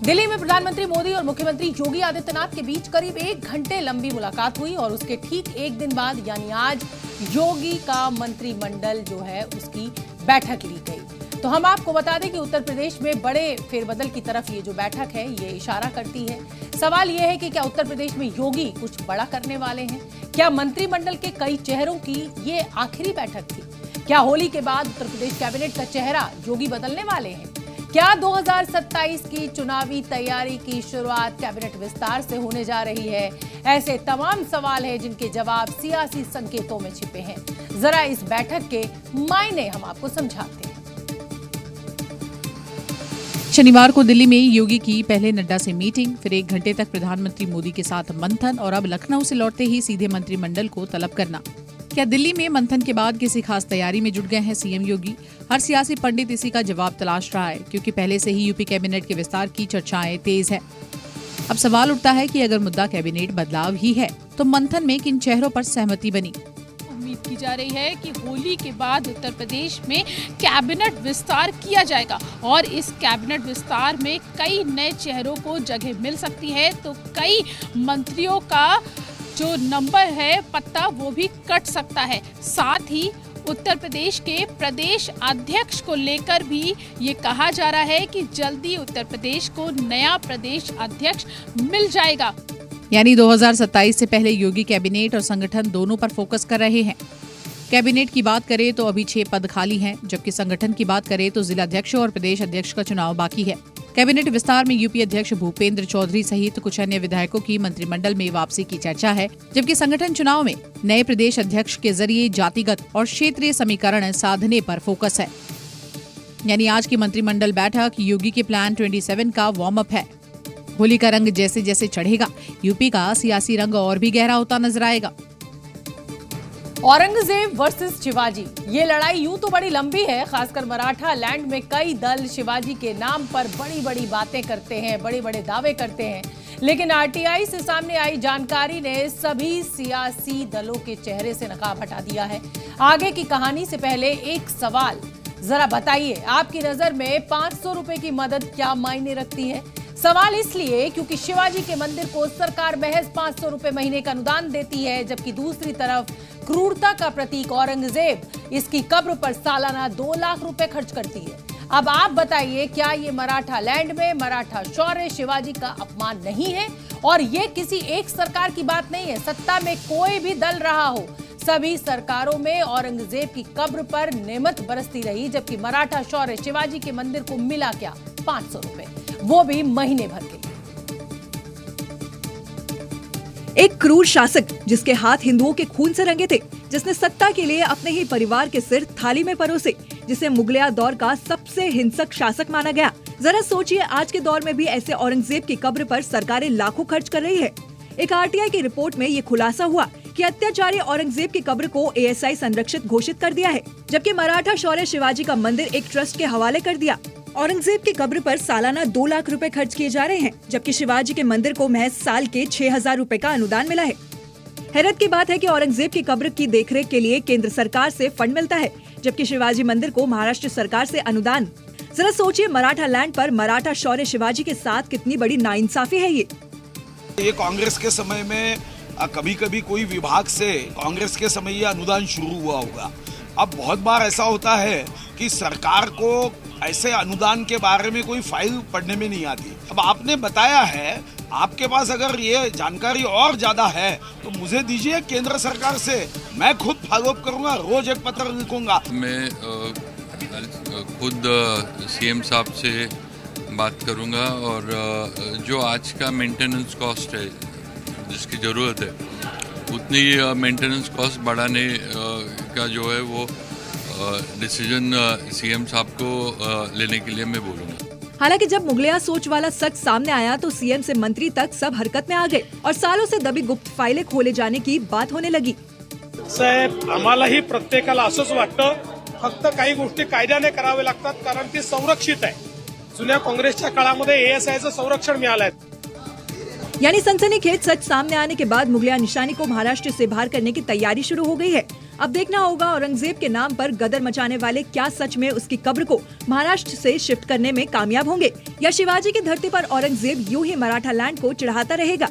दिल्ली में प्रधानमंत्री मोदी और मुख्यमंत्री योगी आदित्यनाथ के बीच करीब 1 घंटे लंबी मुलाकात हुई और उसके ठीक एक दिन बाद यानी आज योगी का मंत्रिमंडल जो है उसकी बैठक ली गई। तो हम आपको बता दें कि उत्तर प्रदेश में बड़े फेरबदल की तरफ ये जो बैठक है ये इशारा करती है। सवाल ये है कि क्या उत्तर प्रदेश में योगी कुछ बड़ा करने वाले हैं? क्या मंत्रिमंडल के कई चेहरों की ये आखिरी बैठक थी? क्या होली के बाद उत्तर प्रदेश कैबिनेट का चेहरा योगी बदलने वाले हैं? क्या 2027 की चुनावी तैयारी की शुरुआत कैबिनेट विस्तार से होने जा रही है? ऐसे तमाम सवाल हैं जिनके जवाब सियासी संकेतों में छिपे हैं। जरा इस बैठक के मायने हम आपको समझाते हैं। शनिवार को दिल्ली में योगी की पहले नड्डा से मीटिंग, फिर 1 घंटे तक प्रधानमंत्री मोदी के साथ मंथन और अब लखनऊ से लौटते ही सीधे मंत्रिमंडल को तलब करना। क्या दिल्ली में मंथन के बाद किसी खास तैयारी में जुट गए हैं सीएम योगी? हर सियासी पंडित इसी का जवाब तलाश रहा है, क्योंकि पहले से ही यूपी कैबिनेट के विस्तार की चर्चाएं तेज है। अब सवाल उठता है कि अगर मुद्दा कैबिनेट बदलाव ही है तो मंथन में किन चेहरों पर सहमति बनी? उम्मीद की जा रही है कि होली के बाद उत्तर प्रदेश में कैबिनेट विस्तार किया जाएगा और इस कैबिनेट विस्तार में कई नए चेहरों को जगह मिल सकती है, तो कई मंत्रियों का जो नंबर है पत्ता वो भी कट सकता है। साथ ही उत्तर प्रदेश के प्रदेश अध्यक्ष को लेकर भी ये कहा जा रहा है कि जल्दी उत्तर प्रदेश को नया प्रदेश अध्यक्ष मिल जाएगा। यानी 2027 से पहले योगी कैबिनेट और संगठन दोनों पर फोकस कर रहे हैं। कैबिनेट की बात करें तो अभी 6 पद खाली हैं, जबकि संगठन की बात करें तो जिला अध्यक्ष और प्रदेश अध्यक्ष का चुनाव बाकी है। कैबिनेट विस्तार में यूपी अध्यक्ष भूपेंद्र चौधरी सहित कुछ अन्य विधायकों की मंत्रिमंडल में वापसी की चर्चा है, जबकि संगठन चुनाव में नए प्रदेश अध्यक्ष के जरिए जातिगत और क्षेत्रीय समीकरण साधने पर फोकस है। यानी आज की मंत्रिमंडल बैठक योगी के प्लान 27 का वार्म अप है। होली का रंग जैसे जैसे चढ़ेगा, यूपी का सियासी रंग और भी गहरा होता नजर आएगा। औरंगजेब वर्सेस शिवाजी, ये लड़ाई यूं तो बड़ी लंबी है। खासकर मराठा लैंड में कई दल शिवाजी के नाम पर बड़ी बड़ी बातें करते हैं, बड़े बड़े दावे करते हैं, लेकिन आरटीआई से सामने आई जानकारी ने सभी सियासी दलों के चेहरे से नकाब हटा दिया है। आगे की कहानी से पहले एक सवाल, जरा बताइए आपकी नजर में 500 रुपए की मदद क्या मायने रखती है? सवाल इसलिए क्योंकि शिवाजी के मंदिर को सरकार महज 500 रुपए महीने का अनुदान देती है, जबकि दूसरी तरफ क्रूरता का प्रतीक औरंगजेब इसकी कब्र पर सालाना 2 लाख रुपए खर्च करती है। अब आप बताइए, क्या ये मराठा लैंड में मराठा शौर्य शिवाजी का अपमान नहीं है? और ये किसी एक सरकार की बात नहीं है, सत्ता में कोई भी दल रहा हो, सभी सरकारों में औरंगजेब की कब्र पर नेमत बरसती रही, जबकि मराठा शौर्य शिवाजी के मंदिर को मिला क्या? 500 रुपए, वो भी महीने भर के लिए। एक क्रूर शासक जिसके हाथ हिंदुओं के खून से रंगे थे, जिसने सत्ता के लिए अपने ही परिवार के सिर थाली में परोसे, जिसे मुगलिया दौर का सबसे हिंसक शासक माना गया। जरा सोचिए, आज के दौर में भी ऐसे औरंगजेब की कब्र पर सरकारें लाखों खर्च कर रही है। एक आरटीआई की रिपोर्ट में ये खुलासा हुआ कि अत्याचारी औरंगजेब की कब्र को एएसआई संरक्षित घोषित कर दिया है, जबकि मराठा शौर्य शिवाजी का मंदिर एक ट्रस्ट के हवाले कर दिया। औरंगजेब की कब्र पर सालाना 2 लाख रुपए खर्च किए जा रहे हैं, जबकि शिवाजी के मंदिर को महज साल के 6000 रुपए का अनुदान मिला है। हैरत की बात है कि औरंगजेब की कब्र की देखरेख के लिए केंद्र सरकार से फंड मिलता है, जबकि शिवाजी मंदिर को महाराष्ट्र सरकार से अनुदान। जरा सोचिए, मराठा लैंड पर मराठा शौर्य शिवाजी के साथ कितनी बड़ी नाइंसाफी है। ये कांग्रेस के समय में कभी कभी कोई विभाग से कांग्रेस के समय ये अनुदान शुरू हुआ होगा। अब बहुत बार ऐसा होता है कि सरकार को ऐसे अनुदान के बारे में कोई फाइल पढ़ने में नहीं आती। अब आपने बताया है, आपके पास अगर ये जानकारी और ज्यादा है तो मुझे दीजिए केंद्र सरकार से, मैं खुद फॉलो अप करूंगा, रोज एक पत्र लिखूंगा। मैं खुद सीएम साहब से बात करूंगा और जो आज का मेंटेनेंस कॉस्ट है जिसकी ज़रूरत है, उतनी मेंटेनेंस कॉस्ट बढ़ाने का जो है वो डिसीजन सीएम साहब को लेने के लिए मैं बोलूँगा। हालांकि जब मुगलिया सोच वाला सच सामने आया तो सीएम से मंत्री तक सब हरकत में आ गए और सालों से दबी गुप्त फाइलें खोले जाने की बात होने लगी। साहेब, आम्हालाही प्रत्येकाला असंच वाटतं, फक्त काही गोष्टी कायद्याने करावे लागतात, कारण ती संरक्षित आहे। जुन्या काँग्रेसच्या काळामध्ये एएसआयचं संरक्षण मिळालंय। यानी सनसनीखेज सच सामने आने के बाद मुगलिया निशानी को महाराष्ट्र से बाहर करने की तैयारी शुरू हो गई है। अब देखना होगा औरंगजेब के नाम पर गदर मचाने वाले क्या सच में उसकी कब्र को महाराष्ट्र से शिफ्ट करने में कामयाब होंगे या शिवाजी की धरती पर औरंगजेब यूं ही मराठा लैंड को चढ़ाता रहेगा।